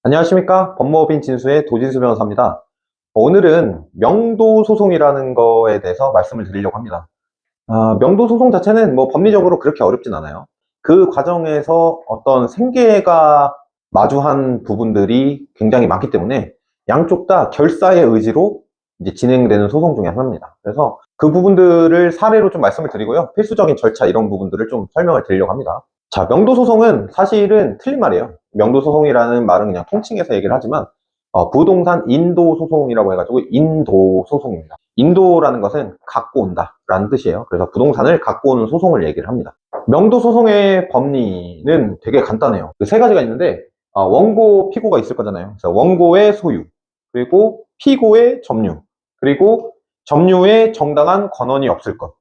안녕하십니까. 법무법인 진수의 도진수 변호사입니다. 오늘은 명도소송이라는 거에 대해서 말씀을 드리려고 합니다. 명도소송 자체는 뭐 법리적으로 그렇게 어렵진 않아요. 그 과정에서 어떤 생계가 마주한 부분들이 굉장히 많기 때문에 양쪽 다 결사의 의지로 이제 진행되는 소송 중에 하나입니다. 그래서 그 부분들을 사례로 좀 말씀을 드리고요. 필수적인 절차 이런 부분들을 좀 설명을 드리려고 합니다. 자, 명도소송은 사실은 틀린 말이에요. 명도소송이라는 말은 그냥 통칭해서 얘기를 하지만 부동산 인도소송이라고 해가지고 인도소송입니다. 인도라는 것은 갖고 온다 라는 뜻이에요. 그래서 부동산을 갖고 오는 소송을 얘기를 합니다. 명도소송의 법리는 되게 간단해요. 그 세 가지가 있는데 원고, 피고가 있을 거잖아요. 그래서 원고의 소유, 그리고 피고의 점유, 그리고 점유의 정당한 권한이 없을 것.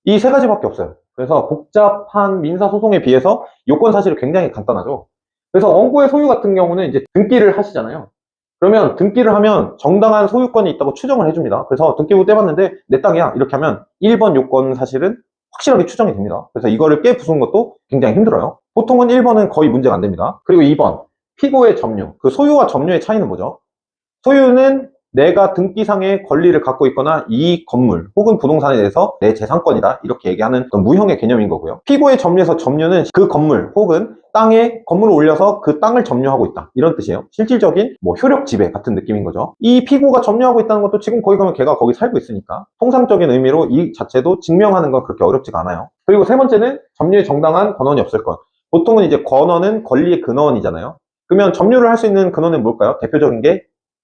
이 세 가지밖에 없어요. 그래서 복잡한 민사소송에 비해서 요건 사실이 굉장히 간단하죠. 그래서 원고의 소유 같은 경우는 이제 등기를 하시잖아요. 그러면 등기를 하면 정당한 소유권이 있다고 추정을 해줍니다. 그래서 등기부 떼봤는데 내 땅이야 이렇게 하면 1번 요건 사실은 확실하게 추정이 됩니다. 그래서 이거를 깨부수는 것도 굉장히 힘들어요. 보통은 1번은 거의 문제가 안 됩니다. 그리고 2번 피고의 점유. 그 소유와 점유의 차이는 뭐죠? 소유는 내가 등기상의 권리를 갖고 있거나 이 건물 혹은 부동산에 대해서 내 재산권이다 이렇게 얘기하는 무형의 개념인 거고요. 피고의 점유에서 점유는 그 건물 혹은 땅에 건물을 올려서 그 땅을 점유하고 있다 이런 뜻이에요. 실질적인 효력 지배 같은 느낌인 거죠. 이 피고가 점유하고 있다는 것도 지금 거기 가면 걔가 거기 살고 있으니까 통상적인 의미로 이 자체도 증명하는 건 그렇게 어렵지가 않아요. 그리고 세 번째는 점유에 정당한 권한이 없을 것. 보통은 이제 권한은 권리의 근원이잖아요. 그러면 점유를 할 수 있는 근원은 뭘까요? 대표적인 게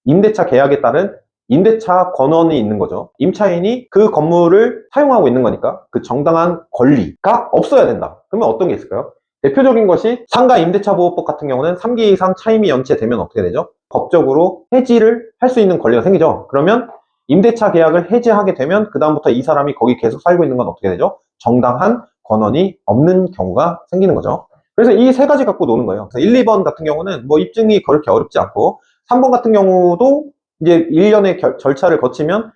임대차 계약에 따른 임대차 권한이 있는 거죠. 임차인이 그 건물을 사용하고 있는 거니까 그 정당한 권리가 없어야 된다. 그러면 어떤 게 있을까요? 대표적인 것이 상가 임대차보호법 같은 경우는 3기 이상 차임이 연체되면 어떻게 되죠? 법적으로 해지를 할 수 있는 권리가 생기죠. 그러면 임대차 계약을 해지하게 되면 그 다음부터 이 사람이 거기 계속 살고 있는 건 어떻게 되죠? 정당한 권한이 없는 경우가 생기는 거죠. 그래서 이 세 가지 갖고 노는 거예요. 그래서 1, 2번 같은 경우는 입증이 그렇게 어렵지 않고 3번 같은 경우도 이제 일련의 절차를 거치면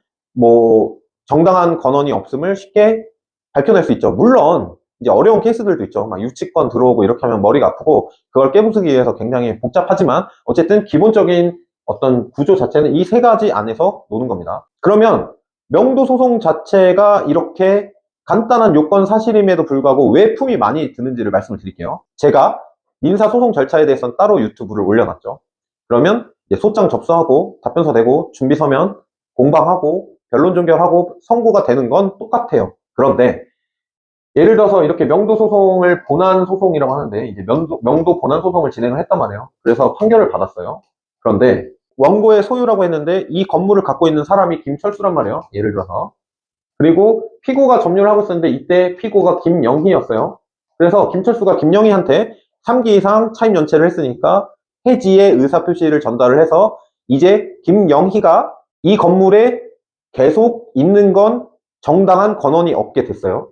정당한 권한이 없음을 쉽게 밝혀낼 수 있죠. 물론 이제 어려운 케이스들도 있죠. 막 유치권 들어오고 이렇게 하면 머리가 아프고 그걸 깨부수기 위해서 굉장히 복잡하지만 어쨌든 기본적인 어떤 구조 자체는 이 세 가지 안에서 노는 겁니다. 그러면 명도소송 자체가 이렇게 간단한 요건 사실임에도 불구하고 왜 품이 많이 드는지를 말씀을 드릴게요. 제가 민사소송 절차에 대해서는 따로 유튜브를 올려놨죠. 그러면 이제 소장 접수하고 답변서 내고 준비 서면 공방하고 변론 종결하고 선고가 되는 건 똑같아요. 그런데 예를 들어서 이렇게 명도소송을 본안소송이라고 하는데 이제 명도 본안소송을 진행을 했단 말이에요. 그래서 판결을 받았어요. 그런데 원고의 소유라고 했는데 이 건물을 갖고 있는 사람이 김철수란 말이에요. 예를 들어서. 그리고 피고가 점유를 하고 있었는데 이때 피고가 김영희였어요. 그래서 김철수가 김영희한테 3기 이상 차임 연체를 했으니까 해지의 의사표시를 전달을 해서 이제 김영희가 이 건물에 계속 있는 건 정당한 권한이 없게 됐어요.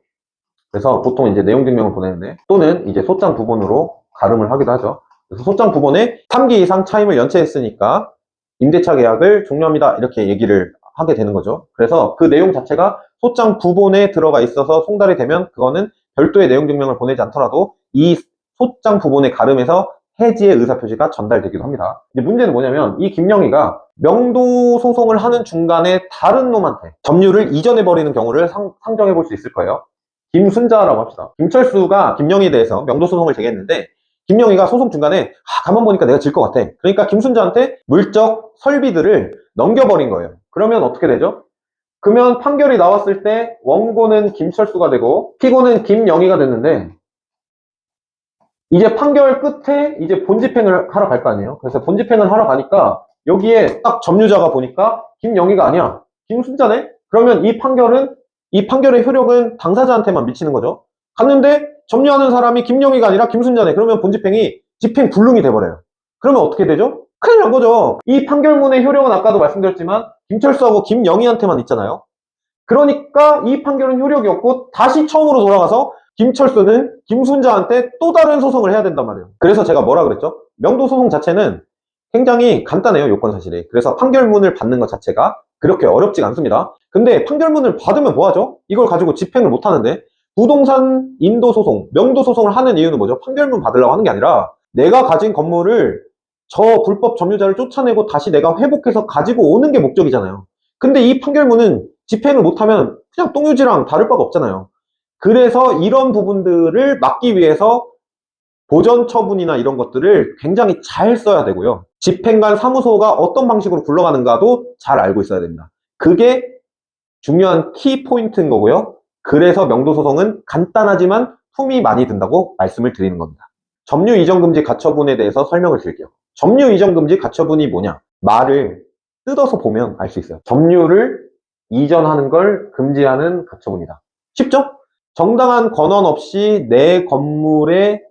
그래서 보통 이제 내용 증명을 보내는데 또는 이제 소장 부본으로 가름을 하기도 하죠. 그래서 소장 부본에 3기 이상 차임을 연체했으니까 임대차 계약을 종료합니다 이렇게 얘기를 하게 되는 거죠. 그래서 그 내용 자체가 소장 부본에 들어가 있어서 송달이 되면 그거는 별도의 내용 증명을 보내지 않더라도 이 소장 부본의 가름에서 해지의 의사표시가 전달되기도 합니다. 이제 문제는 뭐냐면 이 김영희가 명도 소송을 하는 중간에 다른 놈한테 점유를 이전해버리는 경우를 상정해 볼 수 있을 거예요. 김순자라고 합시다. 김철수가 김영희에 대해서 명도 소송을 제기했는데 김영희가 소송 중간에 가만 보니까 내가 질 것 같아. 그러니까 김순자한테 물적 설비들을 넘겨버린 거예요. 그러면 어떻게 되죠? 그러면 판결이 나왔을 때 원고는 김철수가 되고 피고는 김영희가 됐는데 이제 판결 끝에 이제 본집행을 하러 갈 거 아니에요. 그래서 본집행을 하러 가니까 여기에 딱 점유자가 보니까 김영희가 아니야. 김순자네? 그러면 이 판결의 효력은 당사자한테만 미치는 거죠. 갔는데 점유하는 사람이 김영희가 아니라 김순자네. 그러면 본집행이 집행 불능이 돼버려요. 그러면 어떻게 되죠? 큰일 난 거죠. 이 판결문의 효력은 아까도 말씀드렸지만 김철수하고 김영희한테만 있잖아요. 그러니까 이 판결은 효력이 없고 다시 처음으로 돌아가서 김철수는 김순자한테 또 다른 소송을 해야 된단 말이에요. 그래서 제가 뭐라 그랬죠? 명도소송 자체는 굉장히 간단해요, 요건 사실이. 그래서 판결문을 받는 것 자체가 그렇게 어렵지가 않습니다. 근데 판결문을 받으면 뭐하죠? 이걸 가지고 집행을 못 하는데 부동산 인도소송, 명도소송을 하는 이유는 뭐죠? 판결문 받으려고 하는 게 아니라 내가 가진 건물을 저 불법 점유자를 쫓아내고 다시 내가 회복해서 가지고 오는 게 목적이잖아요. 근데 이 판결문은 집행을 못하면 그냥 똥유지랑 다를 바가 없잖아요. 그래서 이런 부분들을 막기 위해서 보전 처분이나 이런 것들을 굉장히 잘 써야 되고요. 집행관 사무소가 어떤 방식으로 굴러가는가도 잘 알고 있어야 됩니다. 그게 중요한 키 포인트인 거고요. 그래서 명도소송은 간단하지만 품이 많이 든다고 말씀을 드리는 겁니다. 점유 이전 금지 가처분에 대해서 설명을 드릴게요. 점유 이전 금지 가처분이 뭐냐? 말을 뜯어서 보면 알 수 있어요. 점유를 이전하는 걸 금지하는 가처분이다. 쉽죠? 정당한 권한 없이 내 건물에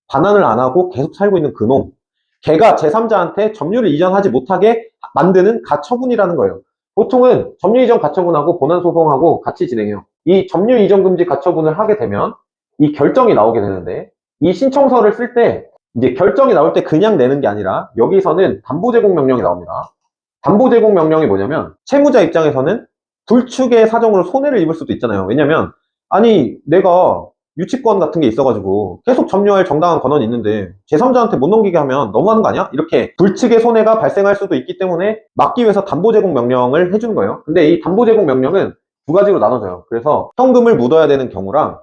반환을 안 하고 계속 살고 있는 그놈, 걔가 제3자한테 점유를 이전하지 못하게 만드는 가처분이라는 거예요. 보통은 점유 이전 가처분하고 본안 소송하고 같이 진행해요. 이 점유 이전 금지 가처분을 하게 되면 이 결정이 나오게 되는데, 이 신청서를 쓸 때 이제 결정이 나올 때 그냥 내는 게 아니라 여기서는 담보 제공 명령이 나옵니다. 담보 제공 명령이 뭐냐면 채무자 입장에서는 불축의 사정으로 손해를 입을 수도 있잖아요. 왜냐면 아니 내가 유치권 같은 게 있어가지고 계속 점유할 정당한 권한이 있는데 제3자한테 못 넘기게 하면 너무하는 거 아니야? 이렇게 불측의 손해가 발생할 수도 있기 때문에 막기 위해서 담보 제공 명령을 해주는 거예요. 근데 이 담보 제공 명령은 두 가지로 나눠져요. 그래서 현금을 묻어야 되는 경우랑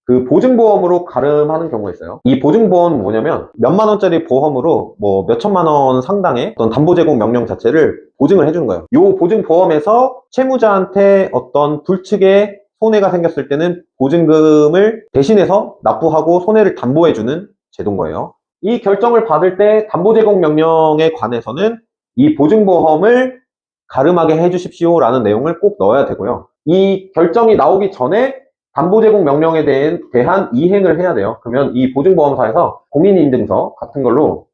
그 보증보험으로 가름하는 경우가 있어요. 이 보증보험은 뭐냐면 몇만 원짜리 보험으로 뭐 몇천만 원 상당의 어떤 담보 제공 명령 자체를 보증을 해주는 거예요. 이 보증보험에서 채무자한테 어떤 불측의 손해가 생겼을 때는 보증금을 대신해서 납부하고 손해를 담보해주는 제도인 거예요. 이 결정을 받을 때 담보 제공 명령에 관해서는 이 보증보험을 가름하게 해주십시오 라는 내용을 꼭 넣어야 되고요. 이 결정이 나오기 전에 담보 제공 명령에 대한 이행을 해야 돼요. 그러면 이 보증보험사에서 공인인증서 같은 걸로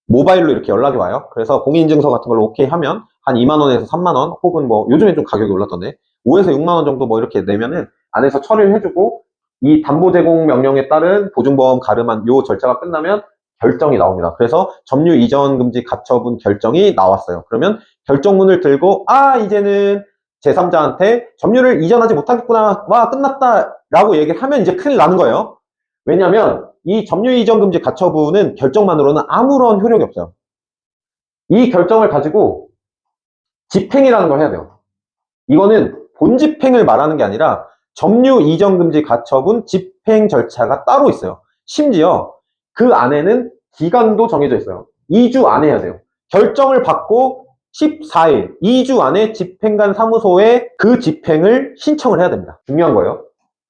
모바일로 이렇게 연락이 와요. 그래서 공인인증서 같은 걸로 오케이 하면 한 2만 원에서 3만 원 혹은 뭐 요즘에 좀 가격이 올랐던데 5에서 6만 원 정도 뭐 이렇게 내면은 안에서 처리를 해주고 이 담보 제공 명령에 따른 보증보험 가름한 요 절차가 끝나면 결정이 나옵니다. 그래서 점유 이전 금지 가처분 결정이 나왔어요. 그러면 결정문을 들고 이제는 제3자한테 점유를 이전하지 못하겠구나, 와 끝났다 라고 얘기를 하면 이제 큰일 나는 거예요. 왜냐면 이 점유 이전 금지 가처분은 결정만으로는 아무런 효력이 없어요. 이 결정을 가지고 집행이라는 걸 해야 돼요. 이거는 본집행을 말하는 게 아니라 점유 이전 금지 가처분 집행 절차가 따로 있어요. 심지어 그 안에는 기간도 정해져 있어요. 2주 안에 해야 돼요. 결정을 받고 14일, 2주 안에 집행관 사무소에 그 집행을 신청을 해야 됩니다. 중요한 거예요.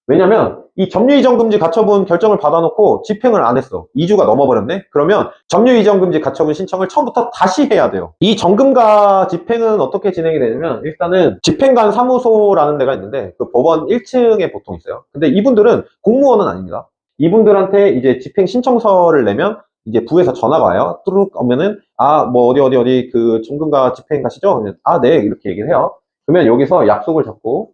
왜냐면 이 점유 이전 금지 가처분 결정을 받아놓고 집행을 안 했어. 2주가 넘어버렸네? 그러면 점유 이전 금지 가처분 신청을 처음부터 다시 해야 돼요. 이 정금가 집행은 어떻게 진행이 되냐면 일단은 집행관 사무소라는 데가 있는데 그 법원 1층에 보통 있어요. 근데 이분들은 공무원은 아닙니다. 이분들한테 이제 집행 신청서를 내면 이제 부에서 전화가 와요. 뚜룩 오면은 뭐 어디 그 정금가 집행 가시죠? 네 이렇게 얘기를 해요. 그러면 여기서 약속을 잡고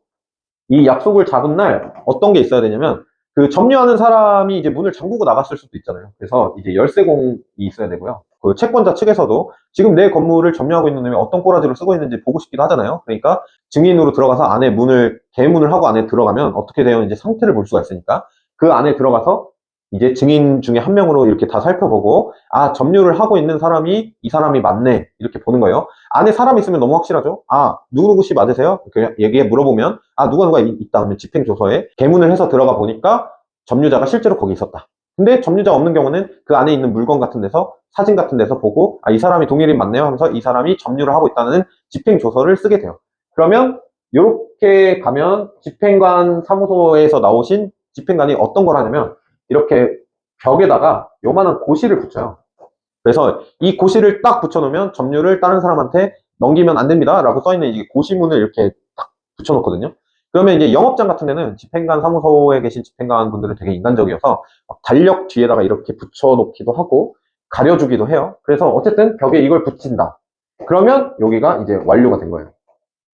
이 약속을 잡은 날 어떤 게 있어야 되냐면 그 점유하는 사람이 이제 문을 잠그고 나갔을 수도 있잖아요. 그래서 이제 열쇠공이 있어야 되고요. 그 채권자 측에서도 지금 내 건물을 점유하고 있는 놈이 어떤 꼬라지를 쓰고 있는지 보고 싶기도 하잖아요. 그러니까 증인으로 들어가서 안에 개문을 하고 안에 들어가면 어떻게 되어 있는지 상태를 볼 수가 있으니까 그 안에 들어가서 이제 증인 중에 한 명으로 이렇게 다 살펴보고 점유를 하고 있는 사람이 이 사람이 맞네 이렇게 보는 거예요. 안에 사람이 있으면 너무 확실하죠. 누구누구씨 맞으세요? 이렇게 얘기해 물어보면 누가 있다 하면 집행조서에 개문을 해서 들어가 보니까 점유자가 실제로 거기 있었다. 근데 점유자가 없는 경우는 그 안에 있는 물건 같은 데서 사진 같은 데서 보고 이 사람이 동일인 맞네요 하면서 이 사람이 점유를 하고 있다는 집행조서를 쓰게 돼요. 그러면 이렇게 가면 집행관 사무소에서 나오신 집행관이 어떤 걸 하냐면 이렇게 벽에다가 요만한 고시를 붙여요. 그래서 이 고시를 딱 붙여놓으면 점유를 다른 사람한테 넘기면 안 됩니다 라고 써있는 이 고시문을 이렇게 딱 붙여놓거든요. 그러면 이제 영업장 같은 데는 집행관 사무소에 계신 집행관 분들은 되게 인간적이어서 달력 뒤에다가 이렇게 붙여놓기도 하고 가려주기도 해요. 그래서 어쨌든 벽에 이걸 붙인다. 그러면 여기가 이제 완료가 된 거예요.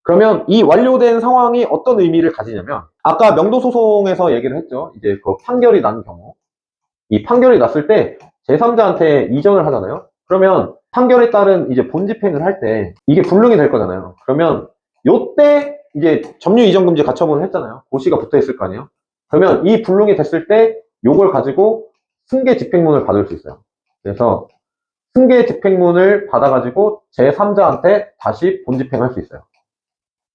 그러면 이 완료된 상황이 어떤 의미를 가지냐면 아까 명도소송에서 얘기를 했죠. 이제 그 판결이 난 경우 이 판결이 났을 때 제3자한테 이전을 하잖아요. 그러면 판결에 따른 이제 본집행을 할 때 이게 불능이 될 거잖아요. 그러면 요때 이제 점유 이전 금지 가처분을 했잖아요. 고시가 붙어 있을 거 아니에요. 그러면 이 불능이 됐을 때 요걸 가지고 승계 집행문을 받을 수 있어요. 그래서 승계 집행문을 받아가지고 제3자한테 다시 본집행할 수 있어요.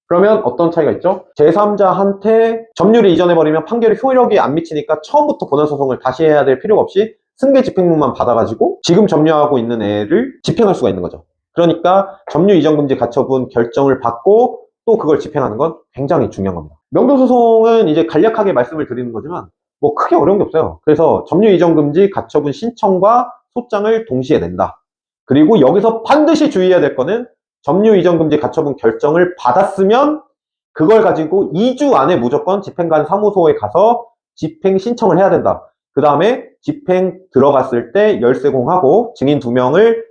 그러면 어떤 차이가 있죠? 제3자한테 점유를 이전해버리면 판결이 효력이 안 미치니까 처음부터 본안소송을 다시 해야 될 필요가 없이 승계 집행문만 받아가지고 지금 점유하고 있는 애를 집행할 수가 있는 거죠. 그러니까 점유 이전금지 가처분 결정을 받고 또 그걸 집행하는 건 굉장히 중요한 겁니다. 명도소송은 이제 간략하게 말씀을 드리는 거지만 뭐 크게 어려운 게 없어요. 그래서 점유 이전금지 가처분 신청과 소장을 동시에 낸다. 그리고 여기서 반드시 주의해야 될 거는 점유 이전금지 가처분 결정을 받았으면 그걸 가지고 2주 안에 무조건 집행관 사무소에 가서 집행 신청을 해야 된다. 그 다음에 집행 들어갔을 때 열쇠공하고 증인 2명을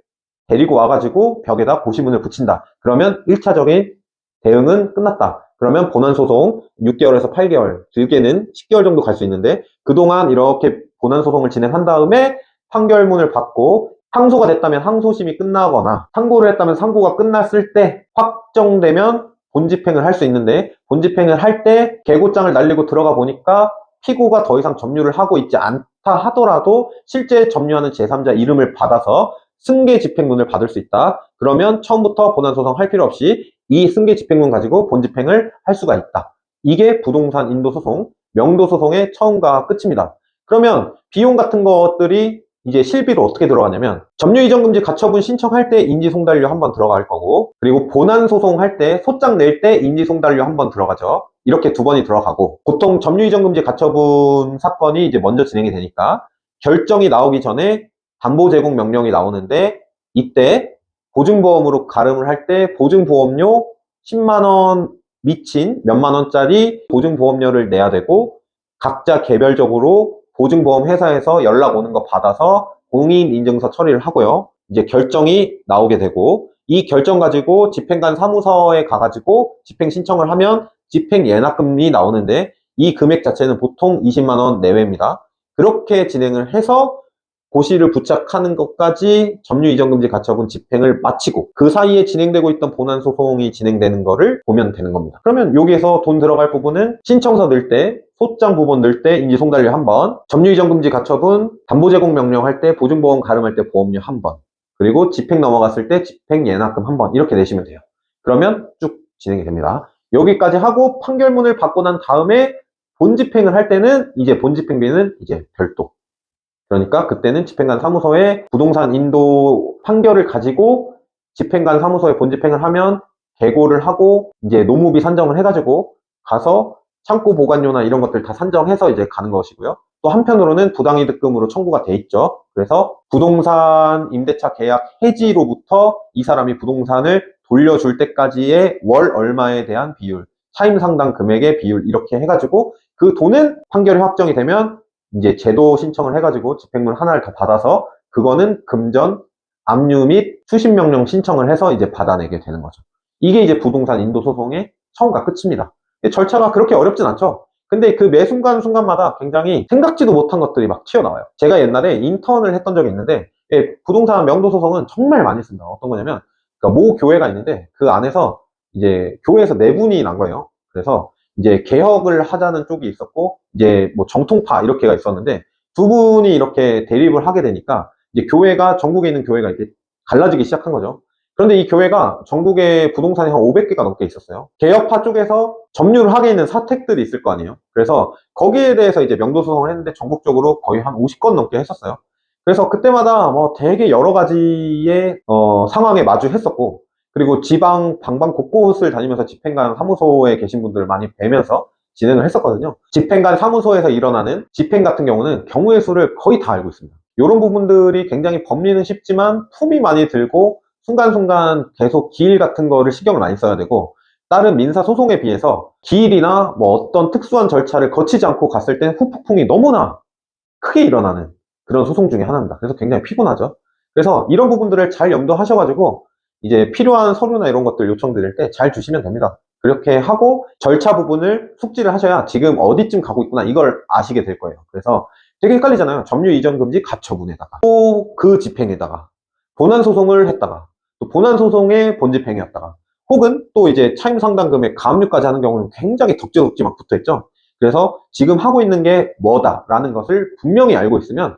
데리고 와가지고 벽에다 고시문을 붙인다. 그러면 1차적인 대응은 끝났다. 그러면 본안소송 6개월에서 8개월, 길게는 10개월 정도 갈 수 있는데 그동안 이렇게 본안소송을 진행한 다음에 판결문을 받고 항소가 됐다면 항소심이 끝나거나 상고를 했다면 상고가 끝났을 때 확정되면 본집행을 할 수 있는데 본집행을 할 때 개고장을 날리고 들어가 보니까 피고가 더 이상 점유를 하고 있지 않다 하더라도 실제 점유하는 제3자 이름을 받아서 승계 집행문을 받을 수 있다. 그러면 처음부터 본안소송 할 필요 없이 이 승계 집행문 가지고 본집행을 할 수가 있다. 이게 부동산 인도소송, 명도소송의 처음과 끝입니다. 그러면 비용 같은 것들이 이제 실비로 어떻게 들어가냐면 점유이전금지 가처분 신청할 때 인지송달료 한번 들어갈 거고 그리고 본안소송 할 때 소장 낼 때 인지송달료 한번 들어가죠. 이렇게 2번이 들어가고 보통 점유이전금지 가처분 사건이 이제 먼저 진행이 되니까 결정이 나오기 전에 담보제공 명령이 나오는데 이때 보증보험으로 가름을 할 때 보증보험료 10만원 미친 몇만 원짜리 보증보험료를 내야 되고 각자 개별적으로 보증보험 회사에서 연락 오는 거 받아서 공인인증서 처리를 하고요. 이제 결정이 나오게 되고 이 결정 가지고 집행관 사무소에 가가지고 집행 신청을 하면 집행 예납금이 나오는데 이 금액 자체는 보통 20만 원 내외입니다. 그렇게 진행을 해서 고시를 부착하는 것까지 점유이전금지 가처분 집행을 마치고 그 사이에 진행되고 있던 본안소송이 진행되는 거를 보면 되는 겁니다. 그러면 여기에서 돈 들어갈 부분은 신청서 넣을 때, 소장 부분 넣을 때 인지송달료 한 번, 점유이전금지 가처분, 담보제공 명령할 때, 보증보험 가름할 때 보험료 한 번, 그리고 집행 넘어갔을 때 집행 예납금 한 번 이렇게 내시면 돼요. 그러면 쭉 진행이 됩니다. 여기까지 하고 판결문을 받고 난 다음에 본집행을 할 때는 이제 본집행비는 이제 별도. 그러니까 그때는 집행관 사무소에 부동산 인도 판결을 가지고 집행관 사무소에 본집행을 하면 개고를 하고 이제 노무비 산정을 해가지고 가서 창고 보관료나 이런 것들 다 산정해서 이제 가는 것이고요. 또 한편으로는 부당이득금으로 청구가 돼 있죠. 그래서 부동산 임대차 계약 해지로부터 이 사람이 부동산을 돌려줄 때까지의 월 얼마에 대한 비율, 차임 상당 금액의 비율 이렇게 해가지고 그 돈은 판결이 확정이 되면 이제 제도 신청을 해가지고 집행문 하나를 더 받아서 그거는 금전, 압류 및 추심 명령 신청을 해서 이제 받아내게 되는 거죠. 이게 이제 부동산 인도 소송의 처음과 끝입니다. 절차가 그렇게 어렵진 않죠. 근데 그 매 순간순간마다 굉장히 생각지도 못한 것들이 막 튀어나와요. 제가 옛날에 인턴을 했던 적이 있는데 부동산 명도 소송은 정말 많이 씁니다. 어떤 거냐면 그러니까 모 교회가 있는데 그 안에서 이제 교회에서 내분이 난 거예요. 그래서 이제 개혁을 하자는 쪽이 있었고 이제 뭐 정통파 이렇게가 있었는데 두 분이 이렇게 대립을 하게 되니까 이제 교회가 전국에 있는 교회가 이렇게 갈라지기 시작한 거죠. 그런데 이 교회가 전국에 부동산이 한 500개가 넘게 있었어요. 개혁파 쪽에서 점유를 하게 있는 사택들이 있을 거 아니에요. 그래서 거기에 대해서 이제 명도소송을 했는데 전국적으로 거의 한 50건 넘게 했었어요. 그래서 그때마다 뭐 되게 여러 가지의 상황에 마주했었고 그리고 지방 방방 곳곳을 다니면서 집행관 사무소에 계신 분들을 많이 뵈면서 진행을 했었거든요. 집행관 사무소에서 일어나는 집행 같은 경우는 경우의 수를 거의 다 알고 있습니다. 이런 부분들이 굉장히 법리는 쉽지만 품이 많이 들고 순간순간 계속 기일 같은 거를 신경을 많이 써야 되고 다른 민사소송에 비해서 기일이나 뭐 어떤 특수한 절차를 거치지 않고 갔을 땐 후폭풍이 너무나 크게 일어나는 그런 소송 중에 하나입니다. 그래서 굉장히 피곤하죠. 그래서 이런 부분들을 잘 염두하셔가지고 이제 필요한 서류나 이런 것들 요청드릴 때 잘 주시면 됩니다. 그렇게 하고 절차 부분을 숙지를 하셔야 지금 어디쯤 가고 있구나 이걸 아시게 될 거예요. 그래서 되게 헷갈리잖아요. 점유 이전 금지 가처분에다가 또 그 집행에다가 본안 소송을 했다가 또 본안 소송의 본집행이었다가 혹은 또 이제 차임 상당 금액 가압류까지 하는 경우는 굉장히 덕지덕지 막 붙어 있죠. 그래서 지금 하고 있는 게 뭐다라는 것을 분명히 알고 있으면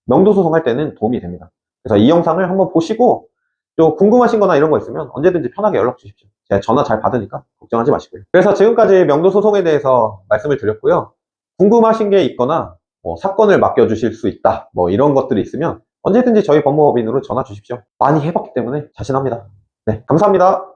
명도 소송할 때는 도움이 됩니다. 그래서 이 영상을 한번 보시고 또 궁금하신 거나 이런 거 있으면 언제든지 편하게 연락 주십시오. 제가 전화 잘 받으니까 걱정하지 마시고요. 그래서 지금까지 명도 소송에 대해서 말씀을 드렸고요. 궁금하신 게 있거나 사건을 맡겨주실 수 있다 뭐 이런 것들이 있으면 언제든지 저희 법무법인으로 전화 주십시오. 많이 해봤기 때문에 자신합니다. 네, 감사합니다.